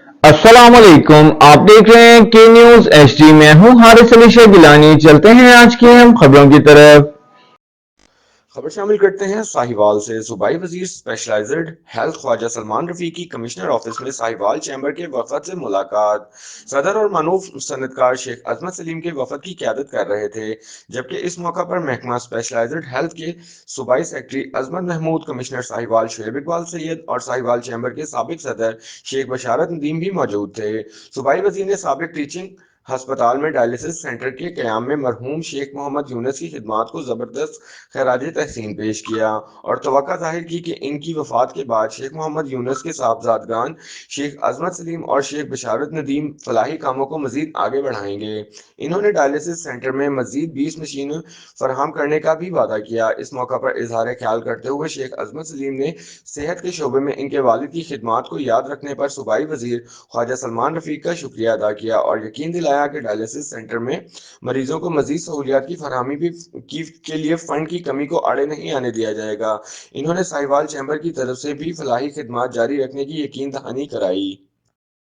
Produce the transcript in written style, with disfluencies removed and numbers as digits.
अस्सलाम वालेकुम। आप देख रहे हैं के न्यूज एचडी। मैं हूं हारिस अली शेख गिलानी। चलते हैं आज की हम खबरों की तरफ। खबर शामिल करते हैं साहिवाल से। सूबाई वजीर specialized health Khawaja Salman Rafiqi commissioner office में साहिवाल चैम्बर के वफद से मुलाकात। सदर और मानूफ सनतकार शेख अजमत सलीम के वफद की क़यादत कर रहे थे, जबकि इस मौका पर महकमा स्पेशलाइज्ड हेल्थ के सूबाई सेक्रेटरी अजमत महमूद, कमिश्नर साहिवाल शुएब इकबाल सैयद और साहिवाल चैम्बर के साबिक सदर शेख बशारत नदीम भी मौजूद थे। सूबाई वजीर ने साबिक टीचिंग हस्पताल में डायलिसिस सेंटर के क़याम में मरहूम शेख मोहम्मद यूनुस की खिदमात को ज़बरदस्त खराज तहसीन पेश किया और तवक्का जाहिर की कि इनकी वफात के बाद शेख मोहम्मद यूनुस के साहबजादगान शेख अजमत सलीम और शेख बशारत नदीम फलाही कामों को मजीद आगे बढ़ाएंगे। इन्होंने डायलिसिस सेंटर में मजीद 20 मशीनें फराहम करने का भी वादा किया। इस मौका पर इजहार ख्याल करते हुए शेख अजमत सलीम ने सेहत के शोबे में इनके वालिद की खिदमात को याद रखने पर सूबाई वजीर ख्वाजा सलमान रफीक का शुक्रिया अदा किया और यकीन दिलाया कि डायलिसिस सेंटर में मरीजों को मजीद सहूलियात की फरहमी भी के लिए फंड की कमी को आड़े नहीं आने दिया जाएगा। इन्होंने साहिवाल चैम्बर की तरफ से भी फलाही खिदमात जारी रखने की यकीन दहानी कराई।